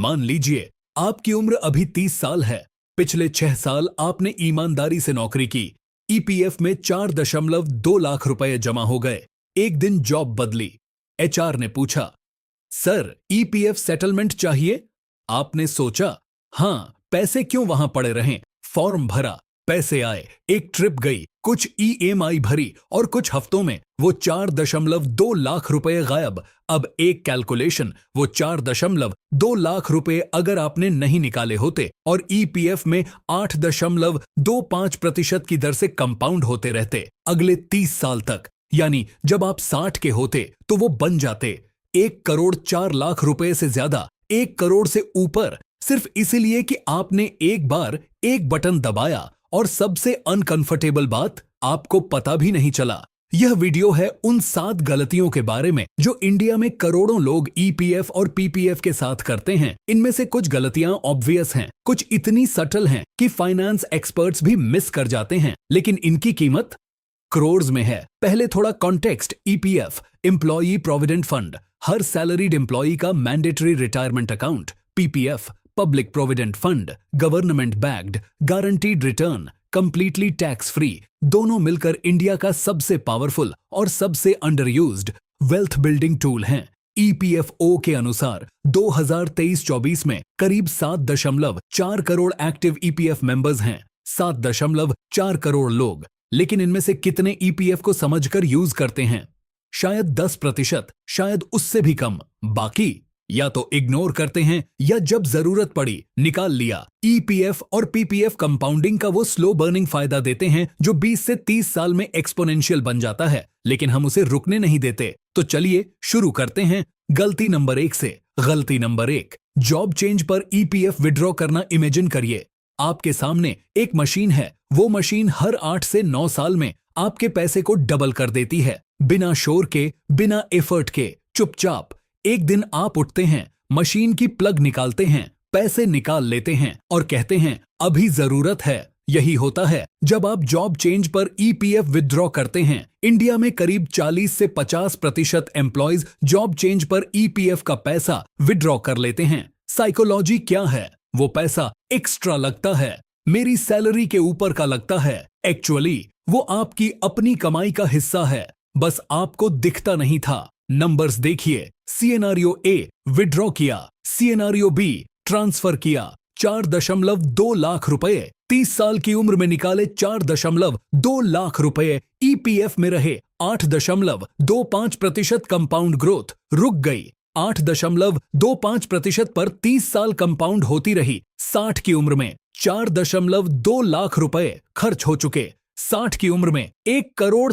मान लीजिए आपकी उम्र अभी 30 साल है। पिछले 6 साल आपने ईमानदारी से नौकरी की। ईपीएफ में 4.2 लाख रुपए जमा हो गए। एक दिन जॉब बदली। एचआर ने पूछा, सर ईपीएफ सेटलमेंट चाहिए? आपने सोचा, हाँ, पैसे क्यों वहां पड़े रहें? फॉर्म भरा, पैसे आए, एक ट्रिप गई, कुछ ईएमआई भरी और कुछ हफ्तों में वो 4.2 लाख रुपए गायब। अब एक कैलकुलेशन, वो 4.2 लाख रुपए अगर आपने नहीं निकाले होते और ईपीएफ में 8.25% की दर से कंपाउंड होते रहते अगले 30 साल तक, यानी जब आप 60 के होते तो वो बन जाते 1.4 करोड़ रुपए से ज्यादा, 1 करोड़ से ऊपर, सिर्फ इसीलिए कि आपने एक बार एक बटन दबाया। और सबसे अनकंफर्टेबल बात, आपको पता भी नहीं चला। यह वीडियो है उन 7 गलतियों के बारे में जो इंडिया में करोड़ों लोग ईपीएफ और पीपीएफ के साथ करते हैं। इनमें से कुछ गलतियां ऑब्वियस हैं, कुछ इतनी सटल हैं कि फाइनेंस एक्सपर्ट्स भी मिस कर जाते हैं, लेकिन इनकी कीमत करोड़ में है। पहले थोड़ा context. EPF, employee provident fund, हर सैलरीड एम्प्लॉई का mandatory retirement account. PPF, public provident fund, government backed, guaranteed return, completely tax free, दोनों मिलकर इंडिया का सबसे पावरफुल और सबसे अंडरयूज्ड वेल्थ बिल्डिंग टूल हैं। ईपीएफओ के अनुसार 2023-24 में करीब 7.4 करोड़ एक्टिव ईपीएफ मेंबर्स हैं। 7.4 करोड़ लोग, लेकिन इनमें से कितने ईपीएफ को समझकर यूज करते हैं? शायद 10%, शायद उससे भी कम। बाकी या तो इग्नोर करते हैं या जब जरूरत पड़ी निकाल लिया। ईपीएफ और पीपीएफ कंपाउंडिंग का वो स्लो बर्निंग फायदा देते हैं जो 20 से 30 साल में एक्सपोनेंशियल बन जाता है, लेकिन हम उसे रुकने नहीं देते। तो चलिए शुरू करते हैं गलती नंबर 1 से। गलती नंबर 1, जॉब चेंज पर ईपीएफ विड्रॉ करना। इमेजिन करिए आपके सामने एक मशीन है। वो मशीन हर 8 से 9 साल में आपके पैसे को डबल कर देती है, बिना शोर के, बिना एफर्ट के, चुपचाप। एक दिन आप उठते हैं, मशीन की प्लग निकालते हैं, पैसे निकाल लेते हैं और कहते हैं अभी जरूरत है। यही होता है जब आप जॉब चेंज पर ईपीएफ विथड्रॉ करते हैं। इंडिया में करीब 40 से 50% एम्प्लॉयज जॉब चेंज पर ईपीएफ का पैसा विथड्रॉ कर लेते हैं। साइकोलॉजी क्या है? वो पैसा एक्स्ट्रा लगता है, मेरी सैलरी के ऊपर का लगता है। एक्चुअली वो आपकी अपनी कमाई का हिस्सा है, बस आपको दिखता नहीं था। नंबर्स देखिए। सिनेरियो ए, विड्रॉ किया। सिनेरियो बी, ट्रांसफर किया। 4.2 लाख रुपए 30 साल की उम्र में निकाले। 4.2 लाख रुपए ईपीएफ में रहे। 8.25% कंपाउंड ग्रोथ रुक गई। 8.25% पर 30 साल कंपाउंड होती रही। 60 की उम्र में 4.2 लाख रुपए खर्च हो चुके। 60 की उम्र में 1.4 करोड़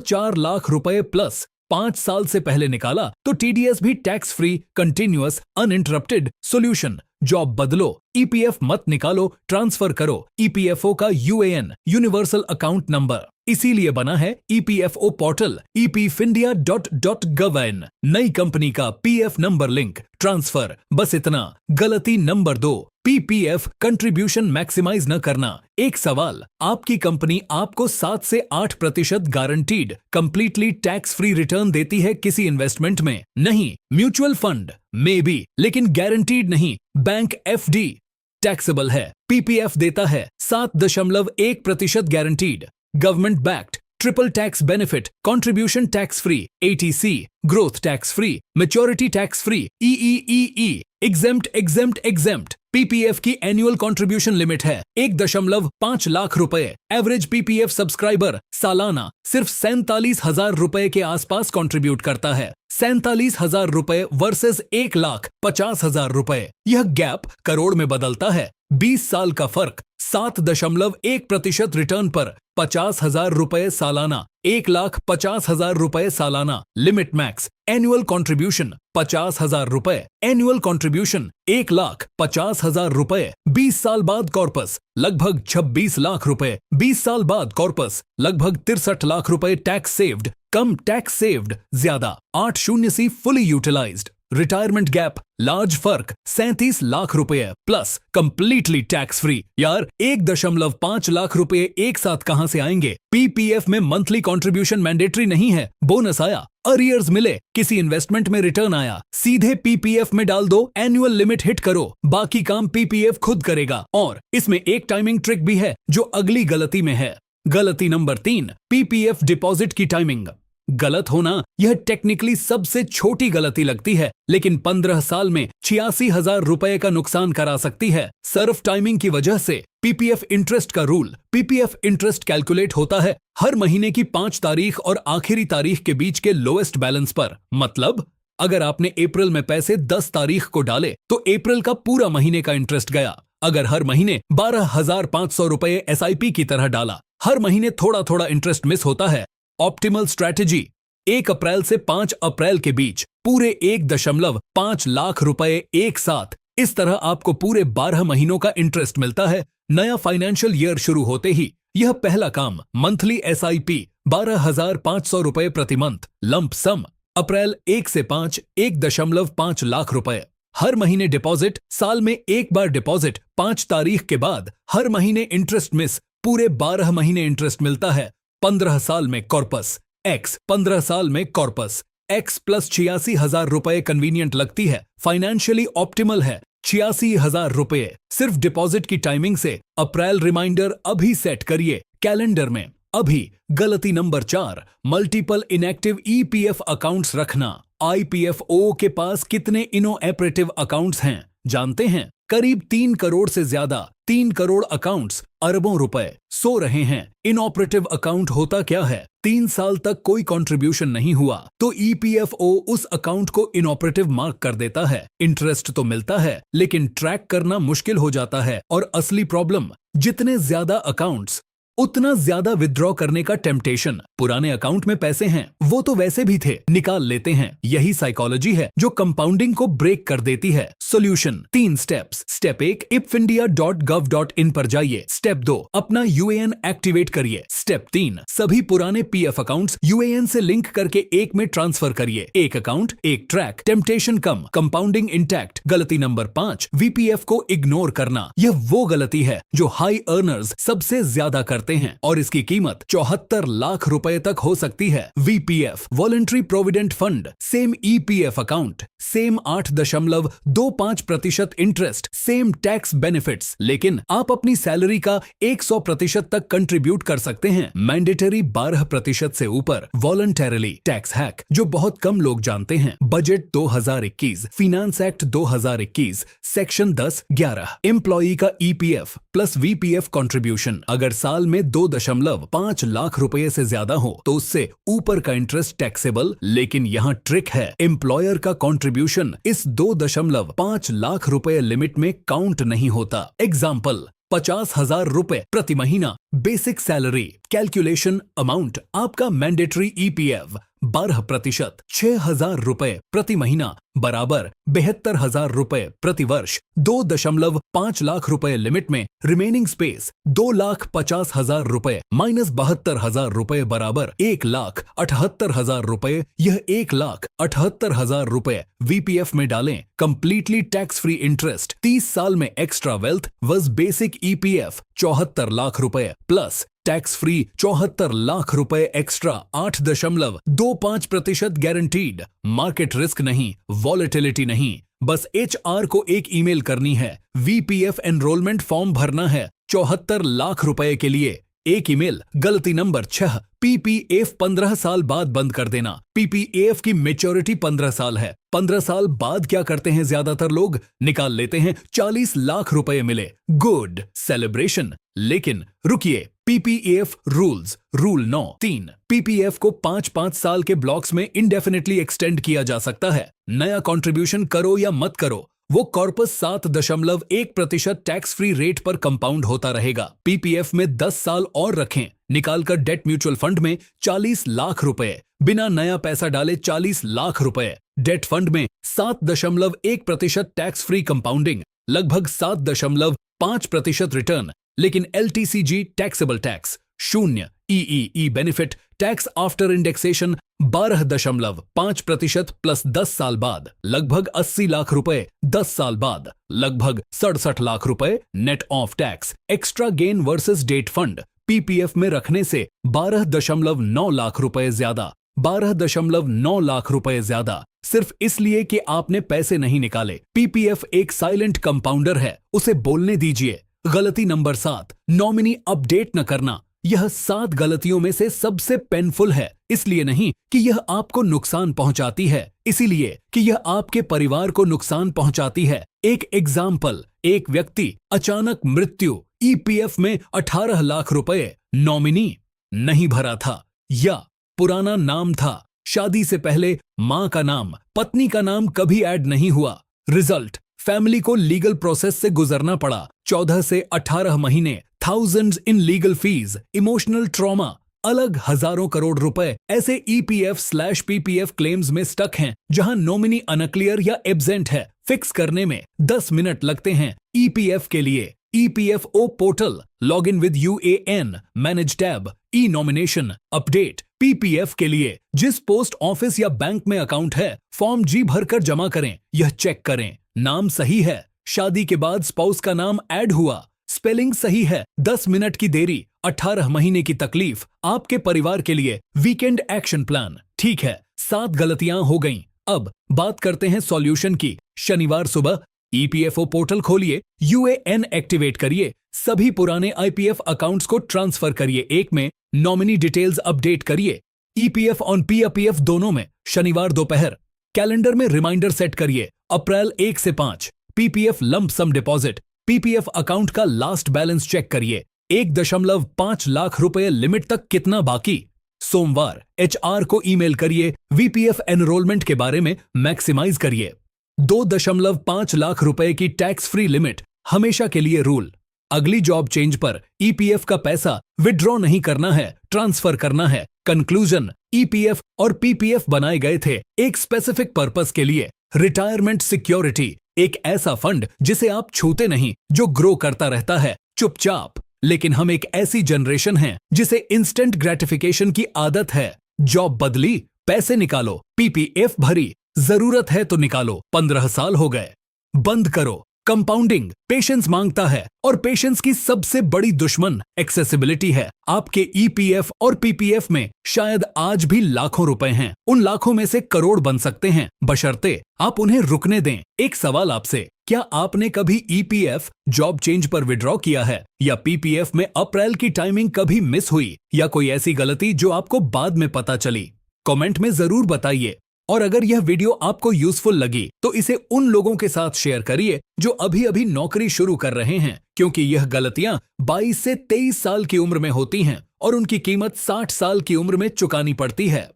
रुपए प्लस 5 साल से पहले निकाला तो टीडीएस भी tax free, continuous, uninterrupted. Solution, job बदलो, ईपीएफ मत निकालो, ट्रांसफर करो। ईपीएफओ का यूएएन, यूनिवर्सल अकाउंट नंबर, इसीलिए बना है ईपीएफओ पोर्टल epfindia.gov। नई कंपनी का पीएफ नंबर लिंक, ट्रांसफर, बस इतना। गलती नंबर 2, पीपीएफ कंट्रीब्यूशन मैक्सिमाइज न करना। एक सवाल, आपकी कंपनी आपको 7 से 8% guaranteed completely tax free return देती है किसी इन्वेस्टमेंट में? नहीं। म्यूचुअल फंड मे बी, लेकिन गारंटीड नहीं। बैंक एफडी टैक्सेबल है। पीपीएफ देता है 7.1% guaranteed, government backed, triple tax benefit, contribution tax free, eighty C, growth tax free, maturity tax free, EEEE, exempt. PPF की एनुअल कंट्रीब्यूशन लिमिट है 1.5 लाख रुपए। Average PPF subscriber सालाना सिर्फ 47,000 रुपए के आसपास कंट्रीब्यूट करता है। 47,000 रुपए वर्सेस 1,50,000 रुपए। यह गैप करोड़ में बदलता है। 20 साल का फर्क। 7.1% रिटर्न पर 50,000 रुपए सालाना, 1,50,000 रुपए सालाना। लिमिट मैक्स, एनुअल कंट्रीब्यूशन 50,000 रुपए। एनुअल कंट्रीब्यूशन 1,50,000 रुपए। 20 साल बाद कॉर्पस लगभग 26 लाख रुपए। 20 साल बाद कॉर्पस लगभग 63 लाख रुपए। टैक्स सेव्ड, कम टैक्स सेव्ड ज्यादा। 8 शून्य C fully utilised. Retirement gap, large फर्क 37 लाख रुपए प्लस कंप्लीटली टैक्स फ्री। यार 1.5 लाख रुपए एक साथ कहां से आएंगे? पीपीएफ में मंथली कंट्रीब्यूशन मैंडेटरी नहीं है, बोनस आया, अरियर्स मिले, किसी इन्वेस्टमेंट में रिटर्न आया, सीधे पीपीएफ में डाल दो, एनुअल लिमिट हिट करो, बाकी काम पीपीएफ खुद करेगा। और इसमें एक टाइमिंग ट्रिक भी है जो अगली गलती में है। गलती नंबर 3, पीपीएफ डिपॉजिट की टाइमिंग। गलत होना यह टेक्निकली सबसे छोटी गलती लगती है, लेकिन 15 साल में 86,000 रुपए का नुकसान करा सकती है। सर्फ टाइमिंग की वजह से पीपीएफ इंटरेस्ट का रूल, पीपीएफ इंटरेस्ट कैलकुलेट होता है हर महीने की 5 तारीख और आखिरी तारीख के बीच के लोएस्ट बैलेंस पर। मतलब अगर आपने अप्रैल में पैसे 10 तारीख को डाले तो अप्रैल का पूरा महीने का इंटरेस्ट गया। अगर हर महीने 12,500 रुपए एसआईपी की तरह डाला, हर महीने थोड़ा थोड़ा इंटरेस्ट मिस होता है। ऑप्टिमल स्ट्रैटेजी, 1 अप्रैल से 5 अप्रैल के बीच पूरे 1.5 लाख रुपए एक साथ। इस तरह आपको पूरे 12 महीनों का इंटरेस्ट मिलता है। नया फाइनेंशियल ईयर शुरू होते ही यह पहला काम, मंथली एसआईपी 12,500 रुपए प्रति मंथ, लंप सम अप्रैल 1 से 5 1.5 लाख रुपए। हर महीने डिपॉजिट, साल में एक बार डिपॉजिट, 5 तारीख के बाद हर महीने इंटरेस्ट मिस, पूरे 12 महीने इंटरेस्ट मिलता है। 15 साल में कॉर्पस एक्स, 15 साल में कॉर्पस एक्स प्लस 86,000 रुपए कन्वीनियंट लगती है, फाइनेंशियली ऑप्टिमल है। 86,000 रुपए सिर्फ डिपॉजिट की टाइमिंग से। अप्रैल रिमाइंडर अभी सेट करिए कैलेंडर में अभी। गलती number 4, multiple inactive EPF accounts रखना। आईपीएफओ के पास कितने इनोऑपरेटिव अकाउंट्स हैं जानते हैं? करीब 3 करोड़ से ज्यादा। 3 करोड़ अकाउंट्स, अरबों रुपए सो रहे हैं। इनऑपरेटिव अकाउंट होता क्या है? 3 साल तक कोई कंट्रीब्यूशन नहीं हुआ तो ईपीएफओ उस अकाउंट को इनऑपरेटिव मार्क कर देता है। इंटरेस्ट तो मिलता है लेकिन ट्रैक करना मुश्किल हो जाता है। और असली प्रॉब्लम, जितने ज्यादा अकाउंट्स उतना ज्यादा विथड्रॉ करने का टेम्पटेशन। पुराने अकाउंट में पैसे हैं, वो तो वैसे भी थे, निकाल लेते हैं। यही साइकोलॉजी है जो कंपाउंडिंग को ब्रेक कर देती है। Solution 3 steps. स्टेप 1, ipfindia.gov.in पर जाइए। स्टेप 2, अपना यूएएन एक्टिवेट करिए। स्टेप 3, सभी पुराने पीएफ अकाउंट्स यूएएन से लिंक करके एक में ट्रांसफर करिए। एक अकाउंट, एक ट्रैक, टेम्पटेशन कम, कंपाउंडिंग इंटैक्ट। गलती नंबर 5, वीपीएफ को इग्नोर करना। यह वो गलती है जो हाई अर्नर्स सबसे ज्यादा करते हैं और इसकी कीमत 74 लाख रुपए तक हो सकती है। VPF, voluntary provident fund, same EPF account, same 8.25% interest, same tax benefits, लेकिन आप अपनी सैलरी का 100% तक कंट्रीब्यूट कर सकते हैं। मैंडेटरी 12% से ऊपर। वॉलंटरीली टैक्स हैक जो बहुत कम लोग जानते हैं। Budget 2021, finance act 2021, section 10(11). Employee का ईपीएफ प्लस वीपीएफ कंट्रीब्यूशन अगर साल में 2.5 लाख रुपए से ज्यादा हो तो उससे ऊपर का इंटरेस्ट टैक्सेबल। लेकिन यहाँ ट्रिक है, एम्प्लॉयर का कंट्रीब्यूशन इस 2.5 लाख रुपए लिमिट में काउंट नहीं होता। एग्जाम्पल, 50,000 रुपए प्रति महीना बेसिक सैलरी। कैलकुलेशन अमाउंट, आपका मैंडेटरी ईपीएफ 12%, 6,000 रुपए प्रति महीना बराबर 72,000 रुपए प्रति वर्ष। 2.5 लाख रुपए लिमिट में रिमेनिंग स्पेस 2,50,000 रुपए माइनस 72,000 रुपए बराबर 1,78,000 रुपए। यह 1,78,000 रुपए वीपीएफ में डालें। Completely tax free interest. 30 साल में एक्स्ट्रा वेल्थ वज बेसिक ईपीएफ 74 लाख रुपए प्लस टैक्स फ्री 74 लाख रुपए एक्स्ट्रा 8.25% गारंटीड। मार्केट रिस्क नहीं, वॉलेटिलिटी नहीं, बस एचआर को एक ईमेल करनी है, वीपीएफ एनरोलमेंट फॉर्म भरना है 74 लाख रुपए के लिए। एक ईमेल। गलती नंबर 6, पीपीएफ 15 साल बाद बंद कर देना। पीपीएफ की मेच्योरिटी 15 साल है। 15 साल बाद क्या करते हैं ज्यादातर लोग? निकाल लेते हैं। 40 लाख रुपए मिले, गुड सेलिब्रेशन। लेकिन रुकिए, पीपीएफ रूल्स। रूल 9(3), पीपीएफ को 5-5 साल के ब्लॉक्स में इंडेफिनिटली एक्सटेंड किया जा सकता है। नया कंट्रीब्यूशन करो या मत करो, वो कॉर्पस 7.1% टैक्स फ्री रेट पर कंपाउंड होता रहेगा। पीपीएफ में 10 साल और रखें, निकालकर डेट म्यूचुअल फंड में 40 लाख रुपए, बिना नया पैसा डाले 40 लाख रुपए। डेट फंड में 7.1% टैक्स फ्री कंपाउंडिंग, लगभग 7.5% रिटर्न। लेकिन LTCG taxable tax 0, EEE benefit, tax after indexation 12.5% plus 10 साल बाद लगभग 80 लाख रुपए, 10 साल बाद लगभग 67 लाख रुपए net of tax extra gain versus debt fund PPF में रखने से 12.9 लाख रुपए ज्यादा, 12.9 लाख रुपए ज्यादा सिर्फ इसलिए कि आपने पैसे नहीं निकाले। पीपीएफ एक साइलेंट कंपाउंडर है, उसे बोलने दीजिए। गलती नंबर 7, नॉमिनी अपडेट न करना। यह 7 गलतियों में से सबसे पेनफुल है, इसलिए नहीं कि यह आपको नुकसान पहुंचाती है, इसीलिए कि यह आपके परिवार को नुकसान पहुंचाती है। एक एग्जाम्पल, एक व्यक्ति अचानक मृत्यु, ईपीएफ में 18 लाख रुपए, नॉमिनी नहीं भरा था या पुराना नाम था, शादी से पहले मां का नाम, पत्नी का नाम कभी ऐड नहीं हुआ। रिजल्ट, फैमिली को लीगल प्रोसेस से गुजरना पड़ा, 14 से 18 महीने, thousands in legal fees, emotional trauma, अलग हजारों करोड़ रुपए ऐसे ईपीएफ/पीपीएफ क्लेम्स में स्टक हैं जहां नॉमिनी अनक्लियर या एब्सेंट है। फिक्स करने में 10 मिनट लगते हैं। ईपीएफ के लिए EPFO portal, log in with UAN, manage tab, E nomination, update. PPF के लिए जिस पोस्ट ऑफिस या बैंक में अकाउंट है, फॉर्म जी भरकर जमा करें। यह चेक करें नाम सही है, शादी के बाद स्पाउस का नाम ऐड हुआ, स्पेलिंग सही है। 10 मिनट की देरी, 18 महीने की तकलीफ आपके परिवार के लिए। Weekend action plan. ठीक है, 7 गलतियां हो गईं। अब बात करते हैं सॉल्यूशन की। शनिवार सुबह ईपीएफओ पोर्टल खोलिए, यूएएन एक्टिवेट करिए, सभी पुराने आईपीएफ अकाउंट्स को ट्रांसफर करिए एक में, नॉमिनी डिटेल्स अपडेट करिए, ईपीएफ और पीएफ दोनों में। शनिवार दोपहर कैलेंडर में रिमाइंडर सेट करिए, अप्रैल 1 से 5 पीपीएफ लंप सम डिपॉजिट। पीपीएफ अकाउंट का लास्ट बैलेंस चेक करिए, 1.5 लाख रुपए लिमिट तक कितना बाकी। सोमवार एचआर को ईमेल करिए, वीपीएफ एनरोलमेंट के बारे में मैक्सिमाइज करिए। 2.5 लाख रुपए की टैक्स फ्री लिमिट, हमेशा के लिए रूल। अगली जॉब चेंज पर ईपीएफ का पैसा विड्रॉ नहीं करना है, ट्रांसफर करना है। कंक्लूजन, ईपीएफ और पीपीएफ बनाए गए थे एक स्पेसिफिक पर्पस के लिए, रिटायरमेंट सिक्योरिटी, एक ऐसा फंड जिसे आप छूते नहीं, जो ग्रो करता रहता है चुपचाप। लेकिन हम एक ऐसी जनरेशन हैं जिसे इंस्टेंट ग्रेटिफिकेशन की आदत है। जॉब बदली, पैसे निकालो, पीपीएफ भरी, जरूरत है तो निकालो। 15 साल हो गए, बंद करो। कंपाउंडिंग पेशेंस मांगता है और पेशेंस की सबसे बड़ी दुश्मन एक्सेसिबिलिटी है। आपके ईपीएफ और पीपीएफ में शायद आज भी लाखों रुपए हैं, उन लाखों में से करोड़ बन सकते हैं, बशर्ते आप उन्हें रुकने दें। एक सवाल आपसे, क्या आपने कभी ईपीएफ जॉब चेंज पर विड्रॉ किया है, या पीपीएफ में अप्रैल की टाइमिंग कभी मिस हुई, या कोई ऐसी गलती जो आपको बाद में पता चली? कमेंट में जरूर बताइए। और अगर यह वीडियो आपको यूजफुल लगी तो इसे उन लोगों के साथ शेयर करिए जो अभी अभी नौकरी शुरू कर रहे हैं, क्योंकि यह गलतियां 22 से 23 साल की उम्र में होती हैं और उनकी कीमत 60 साल की उम्र में चुकानी पड़ती है।